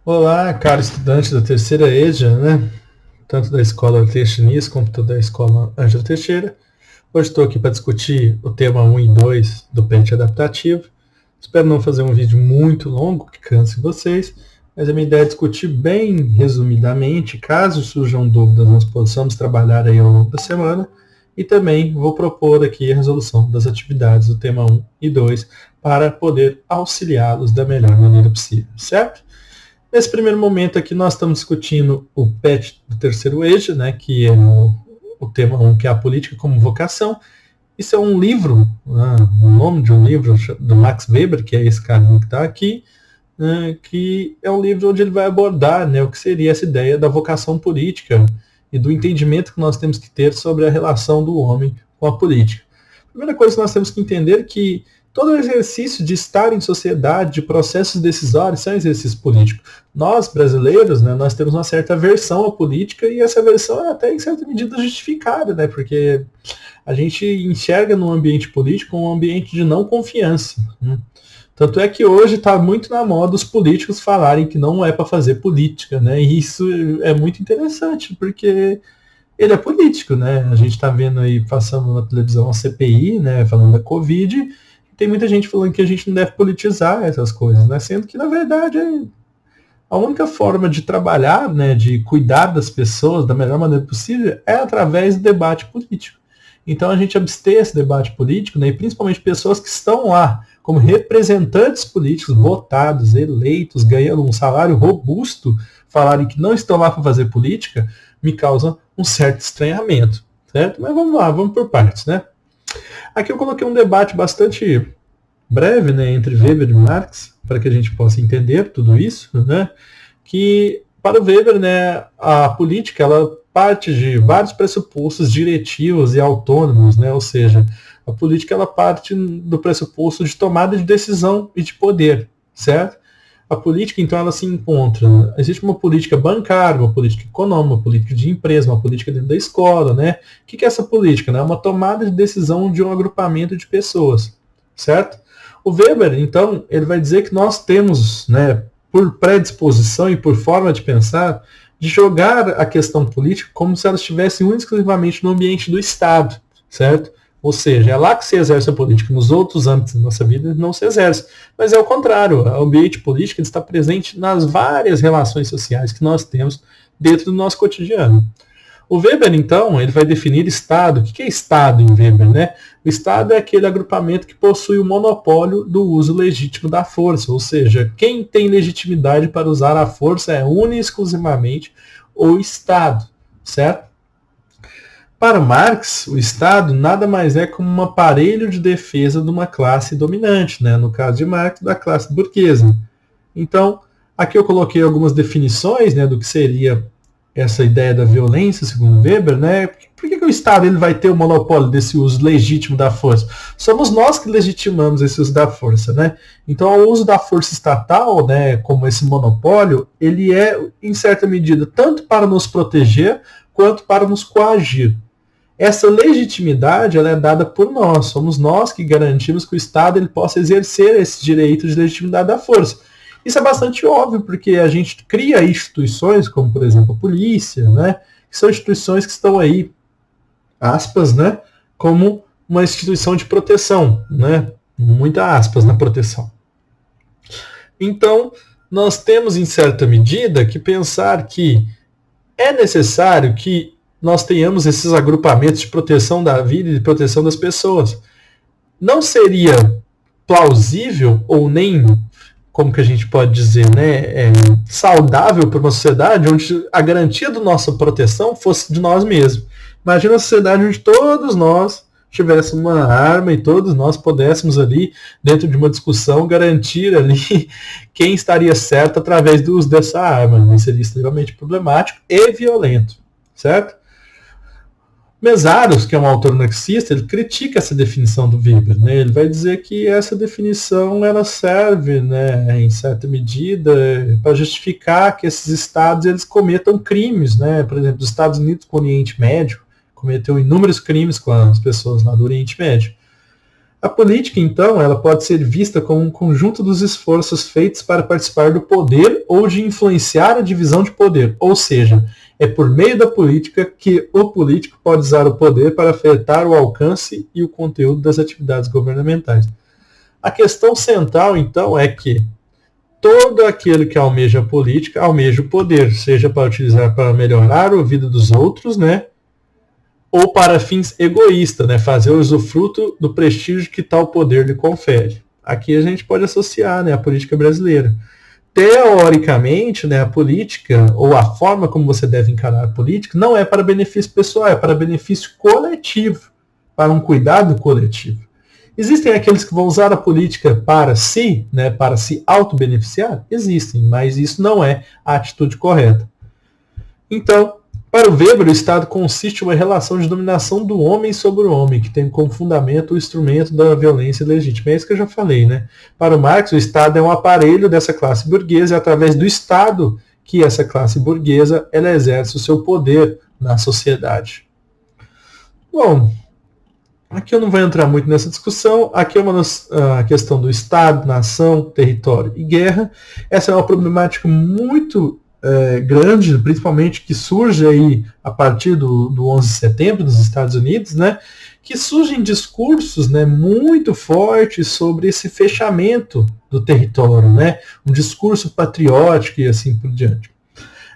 Olá, caro estudante da terceira EJA, né? Tanto da Escola Teixeira quanto da Escola Ângela Teixeira. Hoje estou aqui para discutir o tema 1 e 2 do PET adaptativo. Espero não fazer um vídeo muito longo, que canse vocês, mas a minha ideia é discutir bem resumidamente, caso surjam dúvidas, nós possamos trabalhar aí ao longo da semana, e também vou propor aqui a resolução das atividades do tema 1 e 2 para poder auxiliá-los da melhor maneira possível, certo? Nesse primeiro momento aqui nós estamos discutindo o PET do terceiro eixo, né, que é o tema 1, que é a política como vocação. Isso é um livro, né, o nome de um livro do Max Weber, que é esse cara que está aqui, né, que é um livro onde ele vai abordar, né, o que seria essa ideia da vocação política e do entendimento que nós temos que ter sobre a relação do homem com a política. A primeira coisa que nós temos que entender é que todo o exercício de estar em sociedade, de processos decisórios, são exercícios políticos. Nós, brasileiros, né, nós temos uma certa aversão à política e essa aversão é até em certa medida justificada, né, porque a gente enxerga no ambiente político um ambiente de não confiança. Né? Tanto é que hoje está muito na moda os políticos falarem que não é para fazer política, né, e isso é muito interessante, porque ele é político, né, a gente está vendo aí, passando na televisão a CPI, né, falando da Covid. Tem muita gente falando que a gente não deve politizar essas coisas, né? Sendo que, na verdade, a única forma de trabalhar, né, de cuidar das pessoas da melhor maneira possível é através do debate político. Então, a gente abster esse debate político, né, e principalmente pessoas que estão lá como representantes políticos, votados, eleitos, ganhando um salário robusto, falarem que não estão lá para fazer política, me causa um certo estranhamento, certo? Mas vamos lá, vamos por partes, né? Aqui eu coloquei um debate bastante breve, né, entre Weber e Marx, para que a gente possa entender tudo isso, né, que para o Weber, né, a política ela parte de vários pressupostos diretivos e autônomos, né, ou seja, a política ela parte do pressuposto de tomada de decisão e de poder, certo? A política, então, ela se encontra. Né? Existe uma política bancária, uma política econômica, uma política de empresa, uma política dentro da escola, né? O que é essa política? Né? É uma tomada de decisão de um agrupamento de pessoas, certo? O Weber, então, ele vai dizer que nós temos, né, por predisposição e por forma de pensar, de jogar a questão política como se ela estivesse exclusivamente no ambiente do Estado, certo? Ou seja, é lá que se exerce a política, nos outros âmbitos da nossa vida não se exerce. Mas é o contrário, o ambiente político está presente nas várias relações sociais que nós temos dentro do nosso cotidiano. O Weber, então, ele vai definir Estado. O que é Estado em Weber? Né? O Estado é aquele agrupamento que possui o monopólio do uso legítimo da força, ou seja, quem tem legitimidade para usar a força é única e exclusivamente o Estado, certo? Para Marx, o Estado nada mais é como um aparelho de defesa de uma classe dominante, né? No caso de Marx, da classe burguesa. Então, aqui eu coloquei algumas definições, né, do que seria essa ideia da violência, segundo Weber, né? Por que o Estado ele vai ter o monopólio desse uso legítimo da força? Somos nós que legitimamos esse uso da força, né? Então, o uso da força estatal, né, como esse monopólio, ele é, em certa medida, tanto para nos proteger, quanto para nos coagir. Essa legitimidade ela é dada por nós, somos nós que garantimos que o Estado ele possa exercer esse direito de legitimidade da força. Isso é bastante óbvio, porque a gente cria instituições, como por exemplo a polícia, né, que são instituições que estão aí, aspas, né, como uma instituição de proteção, né, muita aspas na proteção. Então, nós temos em certa medida que pensar que é necessário que nós tenhamos esses agrupamentos de proteção da vida e de proteção das pessoas. Não seria plausível ou nem, como que a gente pode dizer, né, saudável para uma sociedade onde a garantia da nossa proteção fosse de nós mesmos. Imagina uma sociedade onde todos nós tivéssemos uma arma e todos nós pudéssemos ali, dentro de uma discussão, garantir ali quem estaria certo através do uso dessa arma. Isso seria extremamente problemático e violento, certo? Mesaros, que é um autor marxista, ele critica essa definição do Weber. Né? Ele vai dizer que essa definição ela serve, né, em certa medida, para justificar que esses estados eles cometam crimes. Né? Por exemplo, os Estados Unidos com o Oriente Médio cometeu inúmeros crimes com as pessoas lá do Oriente Médio. A política, então, ela pode ser vista como um conjunto dos esforços feitos para participar do poder ou de influenciar a divisão de poder, ou seja, é por meio da política que o político pode usar o poder para afetar o alcance e o conteúdo das atividades governamentais. A questão central, então, é que todo aquele que almeja a política almeja o poder, seja para utilizar para melhorar a vida dos outros, né? Ou para fins egoístas, né? Fazer o usufruto do prestígio que tal poder lhe confere. Aqui a gente pode associar, né, a política brasileira. Teoricamente, né, a política, ou a forma como você deve encarar a política, não é para benefício pessoal, é para benefício coletivo, para um cuidado coletivo. Existem aqueles que vão usar a política para si, né, para se auto-beneficiar? Existem, mas isso não é a atitude correta. Então, para o Weber, o Estado consiste em uma relação de dominação do homem sobre o homem, que tem como fundamento o instrumento da violência legítima. É isso que eu já falei, né? Para o Marx, o Estado é um aparelho dessa classe burguesa, e através do Estado que essa classe burguesa ela exerce o seu poder na sociedade. Bom, aqui eu não vou entrar muito nessa discussão. Aqui é a questão do Estado, nação, território e guerra. Essa é uma problemática muito grande, principalmente que surge aí a partir do 11 de setembro nos Estados Unidos, né, que surgem discursos, né, muito fortes sobre esse fechamento do território, né, um discurso patriótico e assim por diante.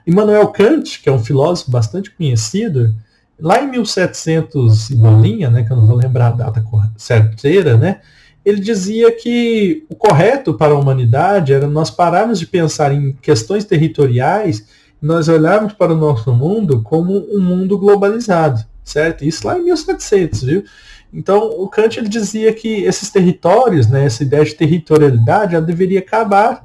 Immanuel Kant, que é um filósofo bastante conhecido, lá em 1700 e bolinha, né, que eu não vou lembrar a data certeira, né, ele dizia que o correto para a humanidade era nós pararmos de pensar em questões territoriais e nós olharmos para o nosso mundo como um mundo globalizado, certo? Isso lá em 1700, viu? Então, o Kant ele dizia que esses territórios, né, essa ideia de territorialidade, ela deveria acabar,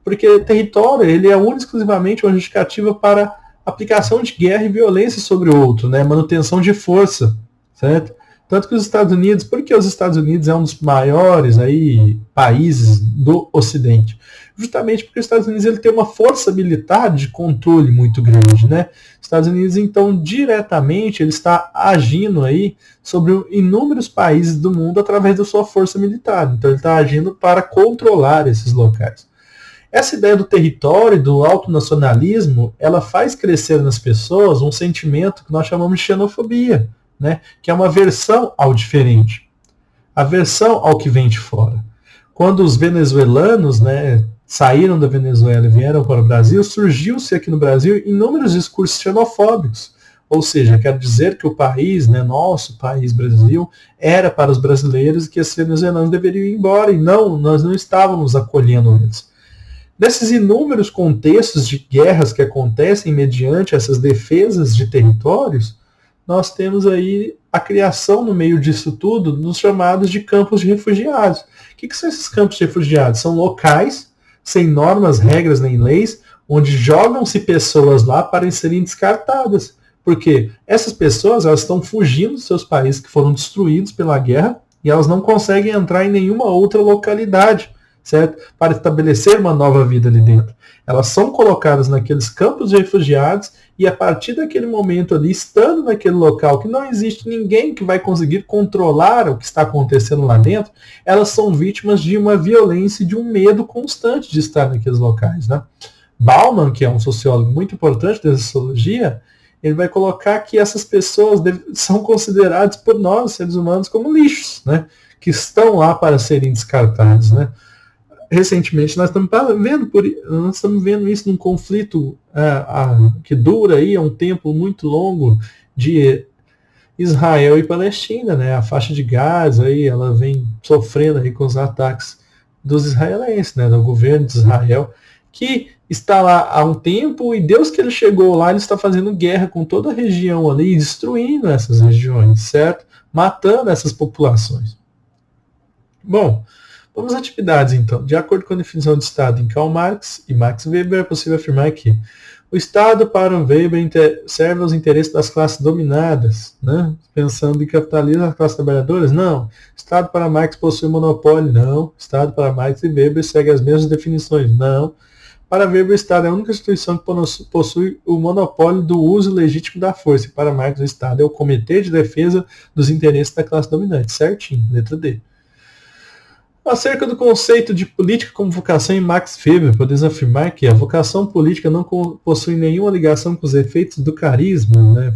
porque território ele é único exclusivamente uma justificativa para aplicação de guerra e violência sobre o outro, né, manutenção de força, certo? Tanto que os Estados Unidos, porque os Estados Unidos é um dos maiores aí, países do Ocidente? Justamente porque os Estados Unidos ele tem uma força militar de controle muito grande, né? Os Estados Unidos, então, diretamente, ele está agindo aí sobre inúmeros países do mundo através da sua força militar. Então, ele está agindo para controlar esses locais. Essa ideia do território, do autonacionalismo, ela faz crescer nas pessoas um sentimento que nós chamamos de xenofobia, né, que é uma aversão ao diferente, aversão ao que vem de fora. Quando os venezuelanos, né, saíram da Venezuela e vieram para o Brasil, surgiu-se aqui no Brasil inúmeros discursos xenofóbicos. Ou seja, quer dizer que o país, né, nosso país Brasil, era para os brasileiros e que esses venezuelanos deveriam ir embora. E não, nós não estávamos acolhendo eles. Nesses inúmeros contextos de guerras que acontecem mediante essas defesas de territórios, nós temos aí a criação no meio disso tudo dos chamados de campos de refugiados. O que são esses campos de refugiados? São locais, sem normas, regras nem leis, onde jogam-se pessoas lá para serem descartadas. Porque essas pessoas elas estão fugindo dos seus países que foram destruídos pela guerra e elas não conseguem entrar em nenhuma outra localidade, certo? Para estabelecer uma nova vida ali dentro. Elas são colocadas naqueles campos de refugiados e a partir daquele momento ali, estando naquele local que não existe ninguém que vai conseguir controlar o que está acontecendo lá dentro, elas são vítimas de uma violência e de um medo constante de estar naqueles locais, né? Bauman, que é um sociólogo muito importante da sociologia, ele vai colocar que essas pessoas são consideradas por nós, seres humanos, como lixos, né? Que estão lá para serem descartados, né? Recentemente nós estamos vendo isso num conflito que dura aí um tempo muito longo de Israel e Palestina, né? A faixa de Gaza aí, ela vem sofrendo aí com os ataques dos israelenses, né? Do governo de Israel, que está lá há um tempo e Deus que ele chegou lá, ele está fazendo guerra com toda a região ali, destruindo essas regiões, certo? Matando essas populações. Bom, vamos às atividades, então. De acordo com a definição de Estado em Karl Marx e Max Weber, é possível afirmar que o Estado, para o Weber, serve aos interesses das classes dominadas, né? Pensando em capitalismo das classes trabalhadoras? Não. Estado, para Marx, possui monopólio? Não. Estado, para Marx e Weber, segue as mesmas definições? Não. Para Weber, o Estado é a única instituição que possui o monopólio do uso legítimo da força. E para Marx, o Estado é o comitê de defesa dos interesses da classe dominante. Certinho, letra D. Acerca do conceito de política como vocação em Max Weber, podemos afirmar que a vocação política não possui nenhuma ligação com os efeitos do carisma, né?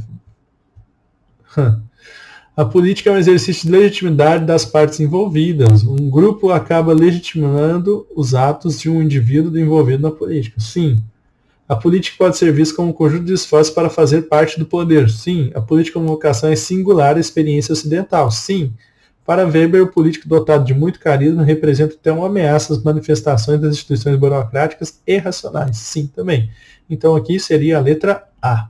A política é um exercício de legitimidade das partes envolvidas. Um grupo acaba legitimando os atos de um indivíduo envolvido na política. Sim. A política pode ser vista como um conjunto de esforços para fazer parte do poder. Sim. A política como vocação é singular à experiência ocidental. Sim. Para Weber, o político dotado de muito carisma representa até uma ameaça às manifestações das instituições burocráticas e racionais. Sim, também. Então aqui seria a letra A.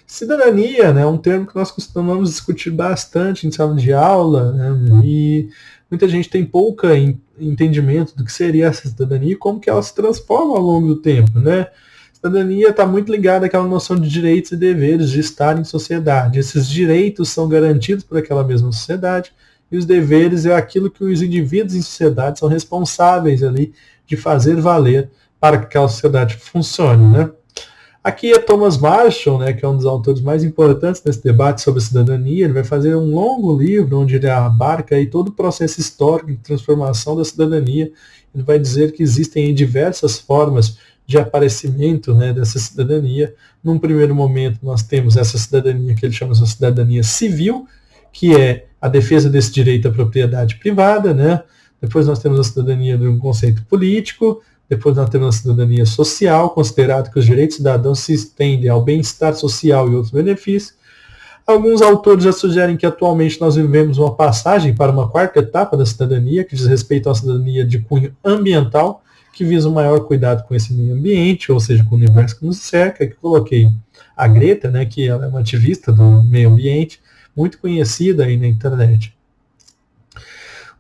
Cidadania, né, é um termo que nós costumamos discutir bastante em sala de aula, né, e muita gente tem pouco entendimento do que seria essa cidadania e como que ela se transforma ao longo do tempo, né? Cidadania está muito ligada àquela noção de direitos e deveres de estar em sociedade. Esses direitos são garantidos por aquela mesma sociedade e os deveres é aquilo que os indivíduos em sociedade são responsáveis ali de fazer valer para que aquela sociedade funcione, né? Aqui é Thomas Marshall, né, que é um dos autores mais importantes nesse debate sobre a cidadania. Ele vai fazer um longo livro onde ele abarca aí todo o processo histórico de transformação da cidadania. Ele vai dizer que existem diversas formas de aparecimento, né, dessa cidadania. Num primeiro momento, nós temos essa cidadania que ele chama de cidadania civil, que é a defesa desse direito à propriedade privada, né? Depois nós temos a cidadania de um conceito político. Depois nós temos a cidadania social, considerado que os direitos cidadãos se estendem ao bem-estar social e outros benefícios. Alguns autores já sugerem que atualmente nós vivemos uma passagem para uma quarta etapa da cidadania, que diz respeito à cidadania de cunho ambiental, que visa um maior cuidado com esse meio ambiente, ou seja, com o universo que nos cerca. Que coloquei a Greta, né, que ela é uma ativista do meio ambiente, muito conhecida aí na internet.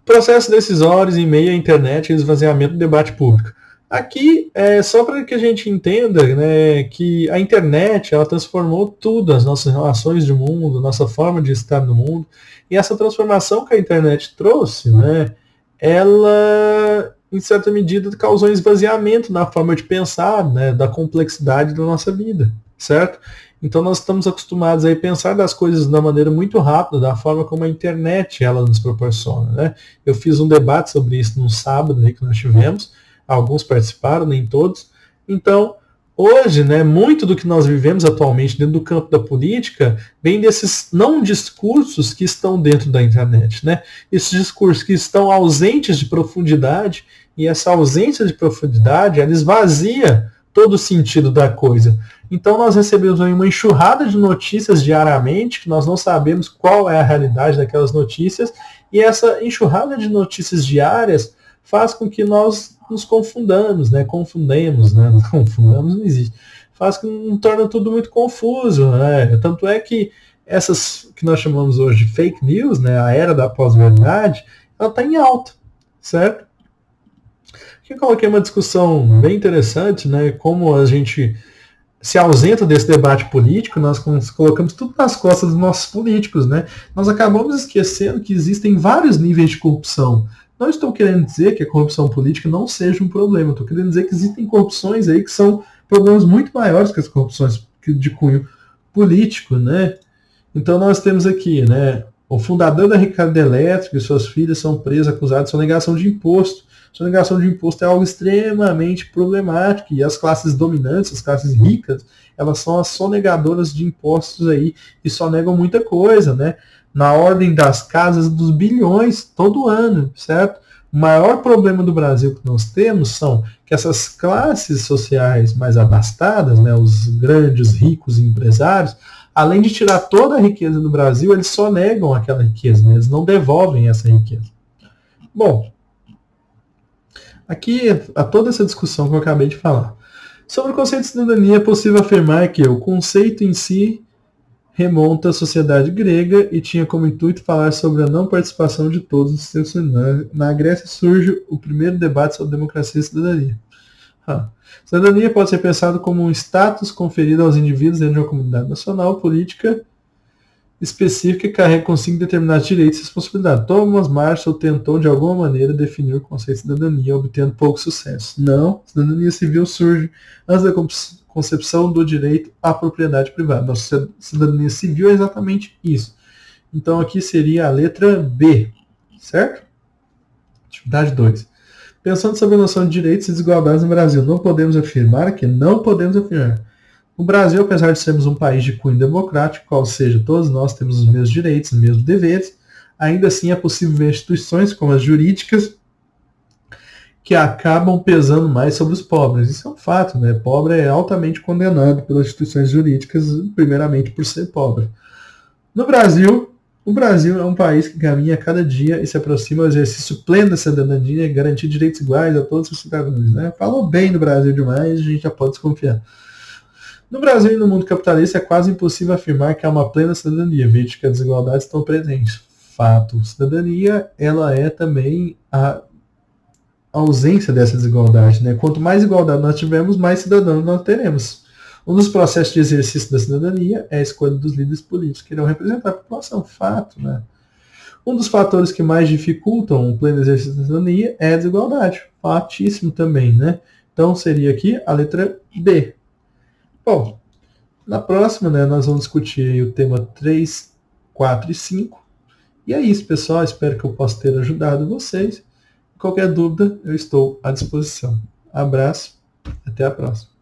Processos decisórios em meio à internet e esvaziamento do debate público. Aqui é só para que a gente entenda, né, que a internet ela transformou tudo, as nossas relações de mundo, nossa forma de estar no mundo, e essa transformação que a internet trouxe, né, ela, em certa medida, causou um esvaziamento na forma de pensar, né, da complexidade da nossa vida, certo? Então nós estamos acostumados a pensar das coisas da maneira muito rápida, da forma como a internet ela nos proporciona, né? Eu fiz um debate sobre isso no sábado aí que nós tivemos. Alguns participaram, nem todos. Então, hoje, né, muito do que nós vivemos atualmente dentro do campo da política vem desses não discursos que estão dentro da internet, né? Esses discursos que estão ausentes de profundidade, e essa ausência de profundidade, ela esvazia todo o sentido da coisa. Então nós recebemos uma enxurrada de notícias diariamente, que nós não sabemos qual é a realidade daquelas notícias, e essa enxurrada de notícias diárias faz com que nós nos confundamos, né? Confundemos, né? Confundamos não existe. Faz com que torna tudo muito confuso, né? Tanto é que essas que nós chamamos hoje de fake news, né? A era da pós-verdade, ela está em alta, certo? Aqui eu coloquei uma discussão bem interessante, né? Como a gente se ausenta desse debate político, nós colocamos tudo nas costas dos nossos políticos, né? Nós acabamos esquecendo que existem vários níveis de corrupção. Não estou querendo dizer que a corrupção política não seja um problema, estou querendo dizer que existem corrupções aí que são problemas muito maiores que as corrupções de cunho político, né? Então nós temos aqui, né, o fundador da Ricardo Elétrica e suas filhas são presos acusados de sonegação de imposto. Sonegação de imposto é algo extremamente problemático, e as classes dominantes, as classes ricas, elas são as sonegadoras de impostos aí e sonegam muita coisa, né? Na ordem das casas dos bilhões todo ano, certo? O maior problema do Brasil que nós temos são que essas classes sociais mais abastadas, né, os grandes, ricos empresários, além de tirar toda a riqueza do Brasil, eles sonegam aquela riqueza, né? Eles não devolvem essa riqueza. Bom, aqui há toda essa discussão que eu acabei de falar. Sobre o conceito de cidadania, é possível afirmar que o conceito em si remonta à sociedade grega e tinha como intuito falar sobre a não participação de todos os seres humanos. Na Grécia surge o primeiro debate sobre democracia e cidadania. Cidadania pode ser pensado como um status conferido aos indivíduos dentro de uma comunidade nacional, política específica que carrega consigo determinados direitos e responsabilidades. Thomas Marshall tentou, de alguma maneira, definir o conceito de cidadania, obtendo pouco sucesso. Não, cidadania civil surge antes da concepção do direito à propriedade privada. Nossa cidadania civil é exatamente isso. Então aqui seria a letra B, certo? Deixa Atividade 2. Pensando sobre a noção de direitos e desigualdades no Brasil, não podemos afirmar. No Brasil, apesar de sermos um país de cunho democrático, ou seja, todos nós temos os mesmos direitos, os mesmos deveres, ainda assim é possível ver instituições como as jurídicas que acabam pesando mais sobre os pobres. Isso é um fato, né? Pobre é altamente condenado pelas instituições jurídicas, primeiramente por ser pobre. No Brasil, o Brasil é um país que caminha a cada dia e se aproxima do exercício pleno da cidadania e garantir direitos iguais a todos os cidadãos. Né? Falou bem do Brasil demais, a gente já pode desconfiar. No Brasil e no mundo capitalista é quase impossível afirmar que há uma plena cidadania, visto que as desigualdades estão presentes. Fato. Cidadania, ela é também a ausência dessa desigualdade. Né? Quanto mais igualdade nós tivermos, mais cidadãos nós teremos. Um dos processos de exercício da cidadania é a escolha dos líderes políticos que irão representar a população. Fato, né? Um dos fatores que mais dificultam o pleno exercício da cidadania é a desigualdade. Fatíssimo também, né? Então seria aqui a letra B. Bom, na próxima, né, nós vamos discutir o tema 3, 4 e 5. E é isso, pessoal. Espero que eu possa ter ajudado vocês. Qualquer dúvida, eu estou à disposição. Abraço, até a próxima.